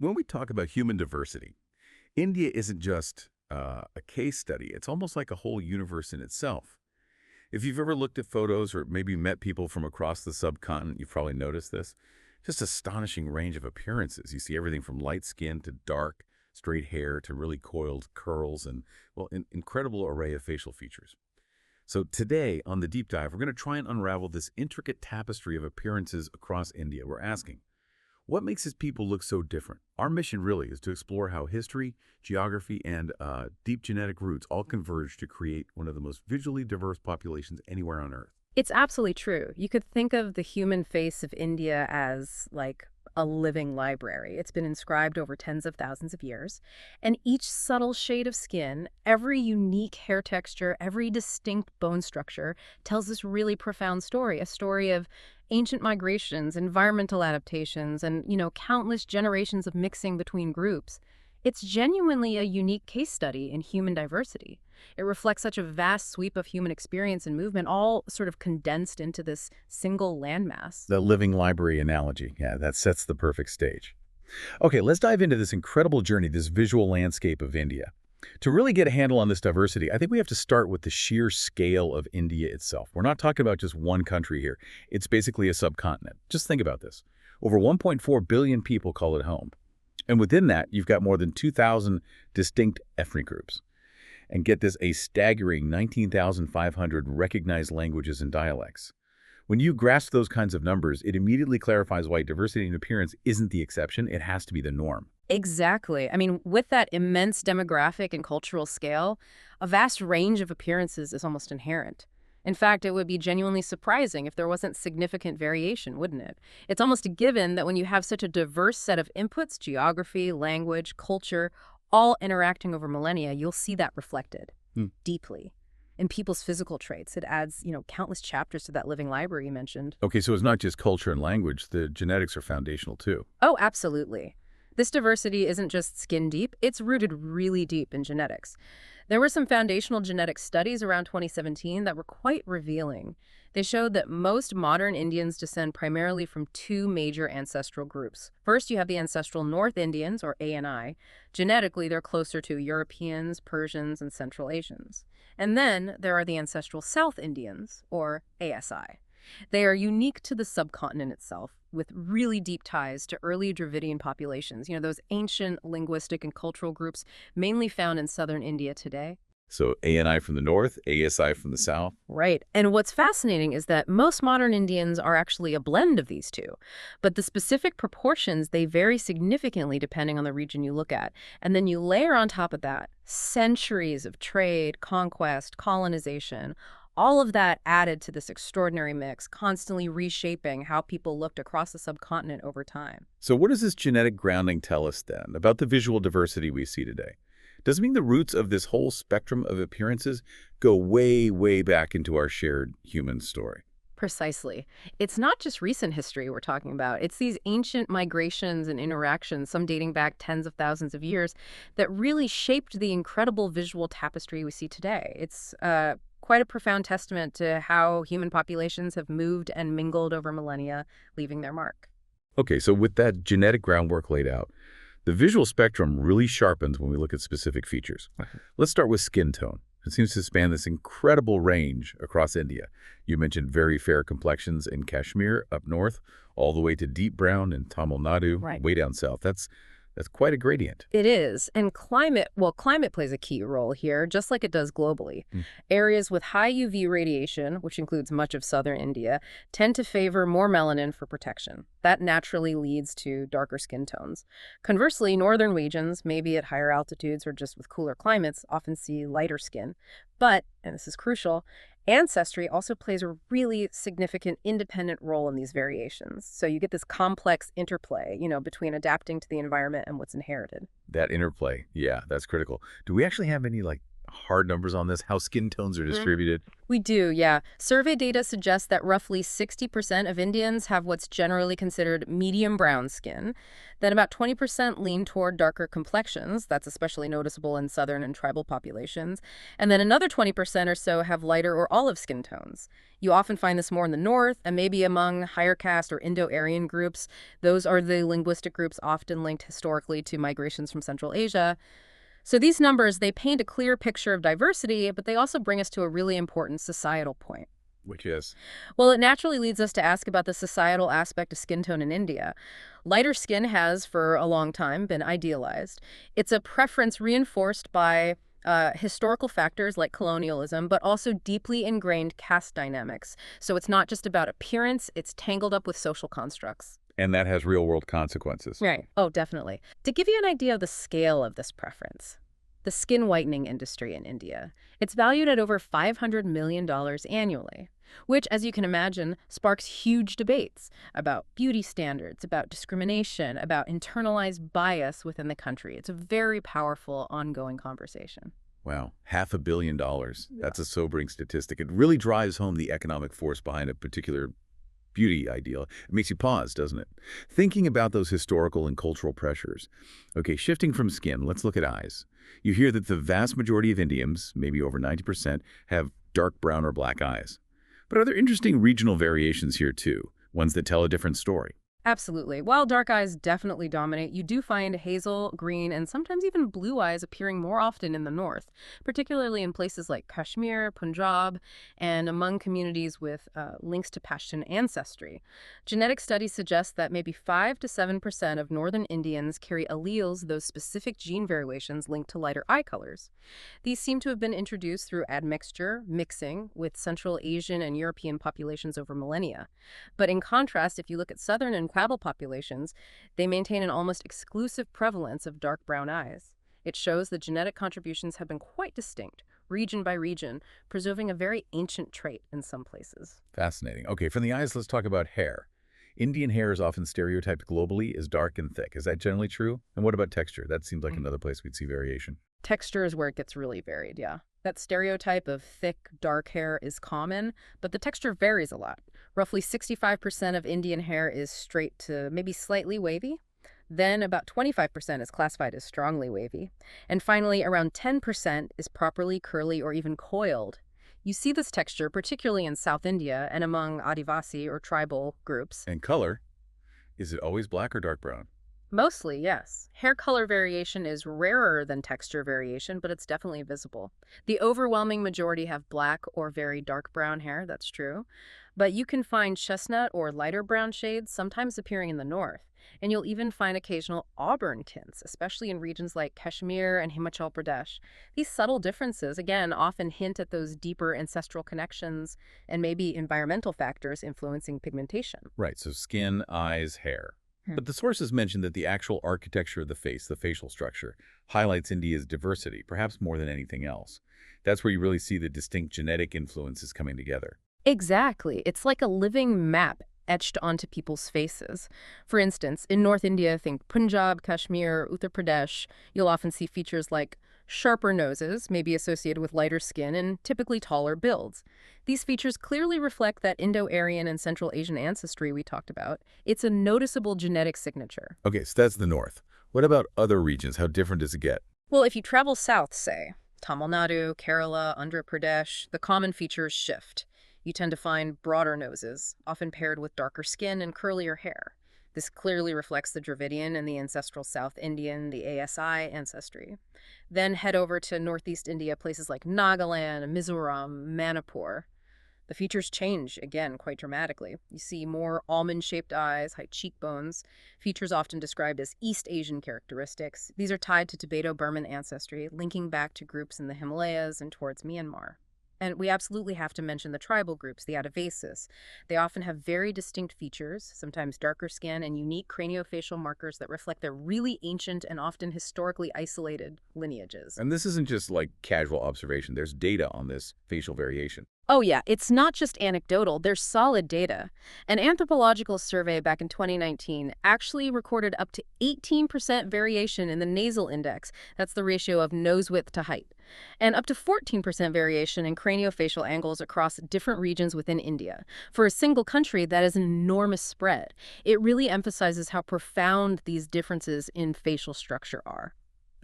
When we talk about human diversity, India isn't just a case study. It's almost like a whole universe in itself. If you've ever looked at photos or maybe met people from across the subcontinent, you've probably noticed this. Just astonishing range of appearances. You see everything from light skin to dark, straight hair to really coiled curls and, well, an incredible array of facial features. So today, on the deep dive, we're going to try and unravel this intricate tapestry of appearances across India. We're asking, what makes its people look so different? Our mission really is to explore how history, geography, and deep genetic roots all converge to create one of the most visually diverse populations anywhere on Earth. It's absolutely true. You could think of the human face of India as like a living library. It's been inscribed over tens of thousands of years. And each subtle shade of skin, every unique hair texture, every distinct bone structure tells this really profound story, a story of ancient migrations, environmental adaptations, and, countless generations of mixing between groups. It's genuinely a unique case study in human diversity. It reflects such a vast sweep of human experience and movement, all sort of condensed into this single landmass. The living library analogy, yeah, that sets the perfect stage. Okay, let's dive into this incredible journey, this visual landscape of India. To really get a handle on this diversity, I think we have to start with the sheer scale of India itself. We're not talking about just one country here. It's basically a subcontinent. Just think about this. Over 1.4 billion people call it home. And within that, you've got more than 2,000 distinct ethnic groups. And get this, a staggering 19,500 recognized languages and dialects. When you grasp those kinds of numbers, it immediately clarifies why diversity in appearance isn't the exception. It has to be the norm. Exactly. I mean, with that immense demographic and cultural scale, a vast range of appearances is almost inherent. In fact, it would be genuinely surprising if there wasn't significant variation, wouldn't it? It's almost a given that when you have such a diverse set of inputs, geography, language, culture, all interacting over millennia, you'll see that reflected deeply in people's physical traits. It adds, countless chapters to that living library you mentioned. Okay, so it's not just culture and language. The genetics are foundational too. Oh, absolutely. This diversity isn't just skin deep, it's rooted really deep in genetics. There were some foundational genetic studies around 2017 that were quite revealing. They showed that most modern Indians descend primarily from two major ancestral groups. First, you have the ancestral North Indians, or ANI. Genetically, they're closer to Europeans, Persians, and Central Asians. And then there are the ancestral South Indians, or ASI. They are unique to the subcontinent itself, with really deep ties to early Dravidian populations, those ancient linguistic and cultural groups mainly found in southern India today. So ANI from the north, ASI from the south. Right. And what's fascinating is that most modern Indians are actually a blend of these two. But the specific proportions, they vary significantly depending on the region you look at. And then you layer on top of that centuries of trade, conquest, colonization, all of that added to this extraordinary mix, constantly reshaping how people looked across the subcontinent over time. So what does this genetic grounding tell us then about the visual diversity we see today? Does it mean the roots of this whole spectrum of appearances go way, way back into our shared human story? Precisely. It's not just recent history we're talking about. It's these ancient migrations and interactions, some dating back tens of thousands of years, that really shaped the incredible visual tapestry we see today. It's quite a profound testament to how human populations have moved and mingled over millennia, leaving their mark. Okay, so with that genetic groundwork laid out, the visual spectrum really sharpens when we look at specific features. Let's start with skin tone. It seems to span this incredible range across India. You mentioned very fair complexions in Kashmir up north, all the way to deep brown in Tamil Nadu, Right. way down south. That's quite a gradient. It is. And climate plays a key role here, just like it does globally. Mm. Areas with high UV radiation, which includes much of southern India, tend to favor more melanin for protection. That naturally leads to darker skin tones. Conversely, northern regions, maybe at higher altitudes or just with cooler climates, often see lighter skin. But, and this is crucial, ancestry also plays a really significant independent role in these variations. So you get this complex interplay, between adapting to the environment and what's inherited. That interplay, yeah, that's critical. Do we actually have any, hard numbers on this, how skin tones are distributed? We do, yeah. Survey data suggests that roughly 60% of Indians have what's generally considered medium brown skin. Then about 20% lean toward darker complexions. That's especially noticeable in southern and tribal populations. And then another 20% or so have lighter or olive skin tones. You often find this more in the north and maybe among higher caste or Indo-Aryan groups. Those are the linguistic groups often linked historically to migrations from Central Asia. So these numbers, they paint a clear picture of diversity, but they also bring us to a really important societal point. Which is? Well, it naturally leads us to ask about the societal aspect of skin tone in India. Lighter skin has, for a long time, been idealized. It's a preference reinforced by historical factors like colonialism, but also deeply ingrained caste dynamics. So it's not just about appearance, it's tangled up with social constructs. And that has real-world consequences. Right. Oh, definitely. To give you an idea of the scale of this preference, the skin whitening industry in India, it's valued at over $500 million annually, which, as you can imagine, sparks huge debates about beauty standards, about discrimination, about internalized bias within the country. It's a very powerful, ongoing conversation. Wow, $500 million. That's a sobering statistic. It really drives home the economic force behind a particular beauty ideal. It makes you pause, doesn't it? Thinking about those historical and cultural pressures. Okay, shifting from skin, let's look at eyes. You hear that the vast majority of Indians, maybe over 90%, have dark brown or black eyes. But are there interesting regional variations here too, ones that tell a different story? Absolutely. While dark eyes definitely dominate, you do find hazel, green, and sometimes even blue eyes appearing more often in the north, particularly in places like Kashmir, Punjab, and among communities with links to Pashtun ancestry. Genetic studies suggest that maybe 5 to 7% of northern Indians carry alleles, those specific gene variations linked to lighter eye colors. These seem to have been introduced through admixture, mixing, with Central Asian and European populations over millennia. But in contrast, if you look at southern and tribal populations, they maintain an almost exclusive prevalence of dark brown eyes. It shows that genetic contributions have been quite distinct, region by region, preserving a very ancient trait in some places. Fascinating. Okay, from the eyes, let's talk about hair. Indian hair is often stereotyped globally as dark and thick. Is that generally true? And what about texture? That seems like another place we'd see variation. Texture is where it gets really varied, yeah. That stereotype of thick, dark hair is common, but the texture varies a lot. Roughly 65% of Indian hair is straight to maybe slightly wavy. Then about 25% is classified as strongly wavy. And finally, around 10% is properly curly or even coiled. You see this texture particularly in South India and among Adivasi or tribal groups. And color? Is it always black or dark brown? Mostly, yes. Hair color variation is rarer than texture variation, but it's definitely visible. The overwhelming majority have black or very dark brown hair, that's true. But you can find chestnut or lighter brown shades sometimes appearing in the north. And you'll even find occasional auburn tints, especially in regions like Kashmir and Himachal Pradesh. These subtle differences, again, often hint at those deeper ancestral connections and maybe environmental factors influencing pigmentation. Right, so skin, eyes, hair. But the sources mention that the actual architecture of the face, the facial structure, highlights India's diversity, perhaps more than anything else. That's where you really see the distinct genetic influences coming together. Exactly. It's like a living map etched onto people's faces. For instance, in North India, think Punjab, Kashmir, Uttar Pradesh, you'll often see features like sharper noses, maybe associated with lighter skin, and typically taller builds. These features clearly reflect that Indo-Aryan and Central Asian ancestry we talked about. It's a noticeable genetic signature. Okay, so that's the north. What about other regions? How different does it get? Well, if you travel south, say, Tamil Nadu, Kerala, Andhra Pradesh, the common features shift. You tend to find broader noses, often paired with darker skin and curlier hair. This clearly reflects the Dravidian and the ancestral South Indian, the ASI ancestry. Then head over to Northeast India, places like Nagaland, Mizoram, Manipur. The features change, again, quite dramatically. You see more almond-shaped eyes, high cheekbones, features often described as East Asian characteristics. These are tied to Tibeto-Burman ancestry, linking back to groups in the Himalayas and towards Myanmar. And we absolutely have to mention the tribal groups, the Adivasis. They often have very distinct features, sometimes darker skin and unique craniofacial markers that reflect their really ancient and often historically isolated lineages. And this isn't just like casual observation. There's data on this facial variation. Oh, yeah, it's not just anecdotal, there's solid data. An anthropological survey back in 2019 actually recorded up to 18% variation in the nasal index. That's the ratio of nose width to height. And up to 14% variation in craniofacial angles across different regions within India. For a single country, that is an enormous spread. It really emphasizes how profound these differences in facial structure are.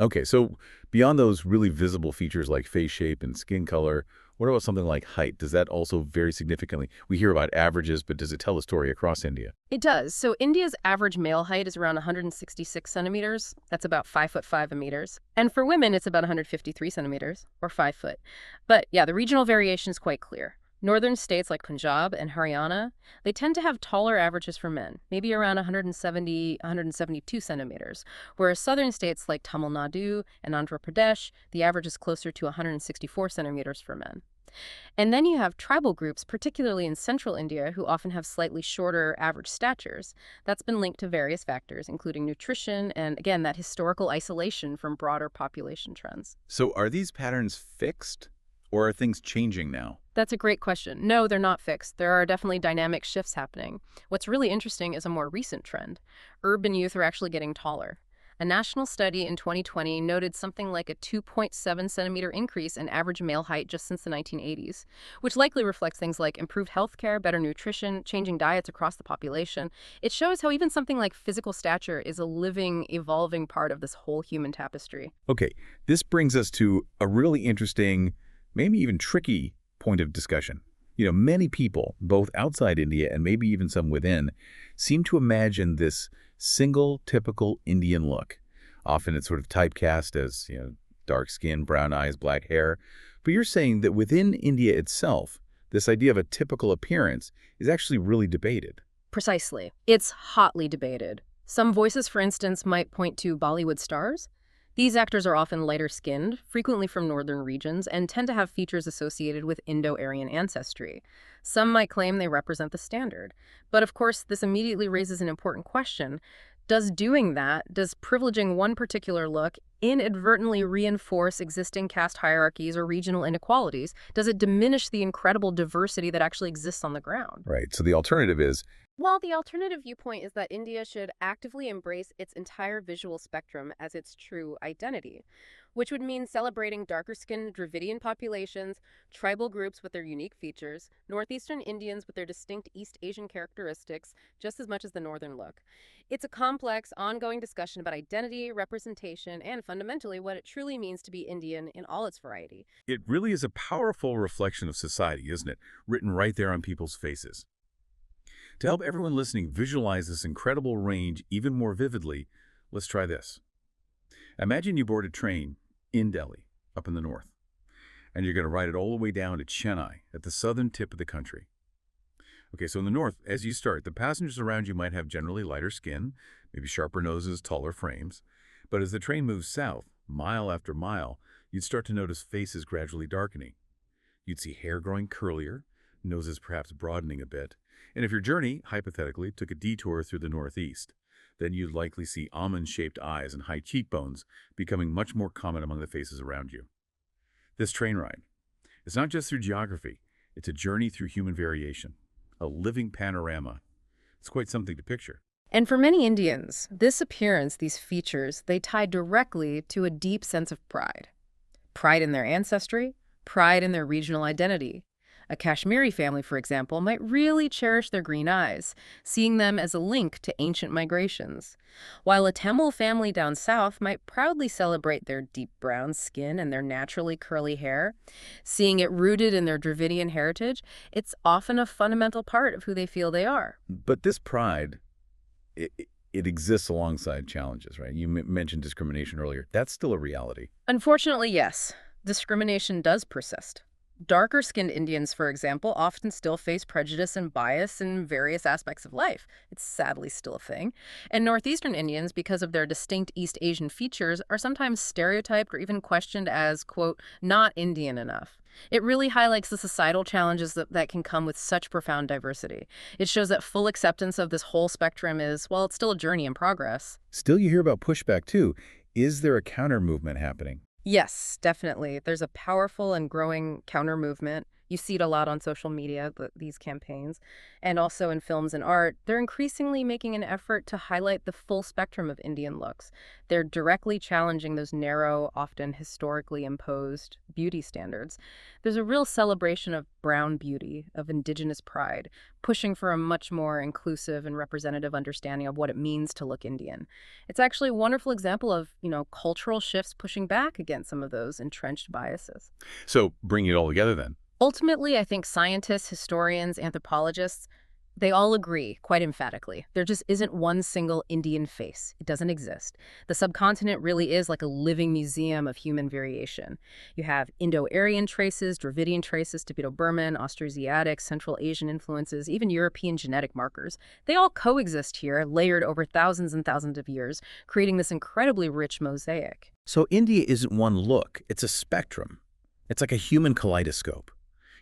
Okay, so beyond those really visible features like face shape and skin color, what about something like height? Does that also vary significantly? We hear about averages, but does it tell a story across India? It does. So India's average male height is around 166 centimeters. That's about 5'5" meters. And for women, it's about 153 centimeters, or 5 foot. But yeah, the regional variation is quite clear. Northern states like Punjab and Haryana, they tend to have taller averages for men, maybe around 170, 172 centimeters, whereas southern states like Tamil Nadu and Andhra Pradesh, the average is closer to 164 centimeters for men. And then you have tribal groups, particularly in central India, who often have slightly shorter average statures. That's been linked to various factors, including nutrition and, again, that historical isolation from broader population trends. So are these patterns fixed, or are things changing now? That's a great question. No, they're not fixed. There are definitely dynamic shifts happening. What's really interesting is a more recent trend. Urban youth are actually getting taller. A national study in 2020 noted something like a 2.7 centimeter increase in average male height just since the 1980s, which likely reflects things like improved healthcare, better nutrition, changing diets across the population. It shows how even something like physical stature is a living, evolving part of this whole human tapestry. Okay, this brings us to a really interesting, maybe even tricky point of discussion. Many people, both outside India and maybe even some within, seem to imagine this single typical Indian look. Often it's sort of typecast as, dark skin, brown eyes, black hair. But you're saying that within India itself, this idea of a typical appearance is actually really debated. Precisely. It's hotly debated. Some voices, for instance, might point to Bollywood stars. These actors are often lighter-skinned, frequently from northern regions, and tend to have features associated with Indo-Aryan ancestry. Some might claim they represent the standard. But of course, this immediately raises an important question. Does privileging one particular look inadvertently reinforce existing caste hierarchies or regional inequalities? Does it diminish the incredible diversity that actually exists on the ground? Right. So the alternative is, Well, the alternative viewpoint is that India should actively embrace its entire visual spectrum as its true identity, which would mean celebrating darker-skinned Dravidian populations, tribal groups with their unique features, northeastern Indians with their distinct East Asian characteristics, just as much as the northern look. It's a complex, ongoing discussion about identity, representation, and fundamentally what it truly means to be Indian in all its variety. it really is a powerful reflection of society, isn't it? Written right there on people's faces. To help everyone listening visualize this incredible range even more vividly, let's try this. Imagine you board a train in Delhi, up in the north, and you're going to ride it all the way down to Chennai, at the southern tip of the country. Okay, so in the north, as you start, the passengers around you might have generally lighter skin, maybe sharper noses, taller frames. But as the train moves south, mile after mile, you'd start to notice faces gradually darkening. You'd see hair growing curlier, noses perhaps broadening a bit. And if your journey, hypothetically, took a detour through the northeast, then you'd likely see almond-shaped eyes and high cheekbones becoming much more common among the faces around you. This train ride, it's not just through geography, it's a journey through human variation, a living panorama. It's quite something to picture. And for many Indians, this appearance, these features, they tie directly to a deep sense of pride. Pride in their ancestry, pride in their regional identity. A Kashmiri family, for example, might really cherish their green eyes, seeing them as a link to ancient migrations, while a Tamil family down south might proudly celebrate their deep brown skin and their naturally curly hair. Seeing it rooted in their Dravidian heritage, it's often a fundamental part of who they feel they are. But this pride, it exists alongside challenges, right? You mentioned discrimination earlier. That's still a reality. Unfortunately, yes, discrimination does persist. Darker-skinned Indians, for example, often still face prejudice and bias in various aspects of life. It's sadly still a thing. And Northeastern Indians, because of their distinct East Asian features, are sometimes stereotyped or even questioned as, quote, not Indian enough. It really highlights the societal challenges that can come with such profound diversity. It shows that full acceptance of this whole spectrum is, well, it's still a journey in progress. Still, you hear about pushback, too. Is there a counter movement happening? Yes, definitely. There's a powerful and growing counter-movement. You see it a lot on social media, these campaigns, and also in films and art. They're increasingly making an effort to highlight the full spectrum of Indian looks. They're directly challenging those narrow, often historically imposed beauty standards. There's a real celebration of brown beauty, of indigenous pride, pushing for a much more inclusive and representative understanding of what it means to look Indian. It's actually a wonderful example of, cultural shifts pushing back against some of those entrenched biases. So bringing it all together then. Ultimately, I think scientists, historians, anthropologists, they all agree quite emphatically. There just isn't one single Indian face. It doesn't exist. The subcontinent really is like a living museum of human variation. You have Indo-Aryan traces, Dravidian traces, Tibeto-Burman, Austroasiatic, Central Asian influences, even European genetic markers. They all coexist here, layered over thousands and thousands of years, creating this incredibly rich mosaic. So India isn't one look, it's a spectrum. It's like a human kaleidoscope.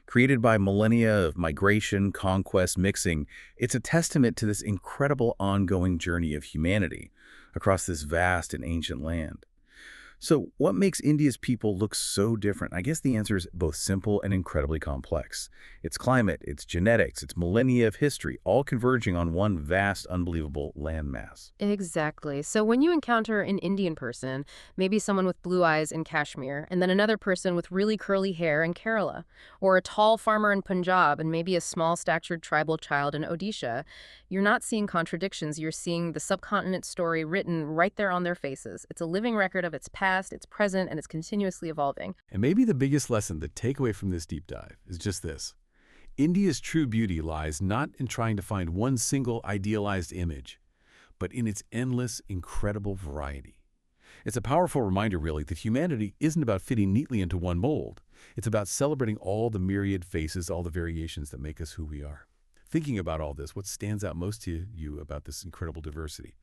Created by millennia of migration, conquest, mixing, it's a testament to this incredible ongoing journey of humanity across this vast and ancient land. So what makes India's people look so different? I guess the answer is both simple and incredibly complex. It's climate, it's genetics, it's millennia of history, all converging on one vast, unbelievable landmass. Exactly. So when you encounter an Indian person, maybe someone with blue eyes in Kashmir, and then another person with really curly hair in Kerala, or a tall farmer in Punjab, and maybe a small-statured tribal child in Odisha, you're not seeing contradictions. You're seeing the subcontinent story written right there on their faces. It's a living record of its past, its present, and it's continuously evolving. And maybe the biggest lesson, the takeaway from this deep dive, is just this. India's true beauty lies not in trying to find one single idealized image, but in its endless, incredible variety. It's a powerful reminder, really, that humanity isn't about fitting neatly into one mold. It's about celebrating all the myriad faces, all the variations that make us who we are. Thinking about all this, what stands out most to you about this incredible diversity?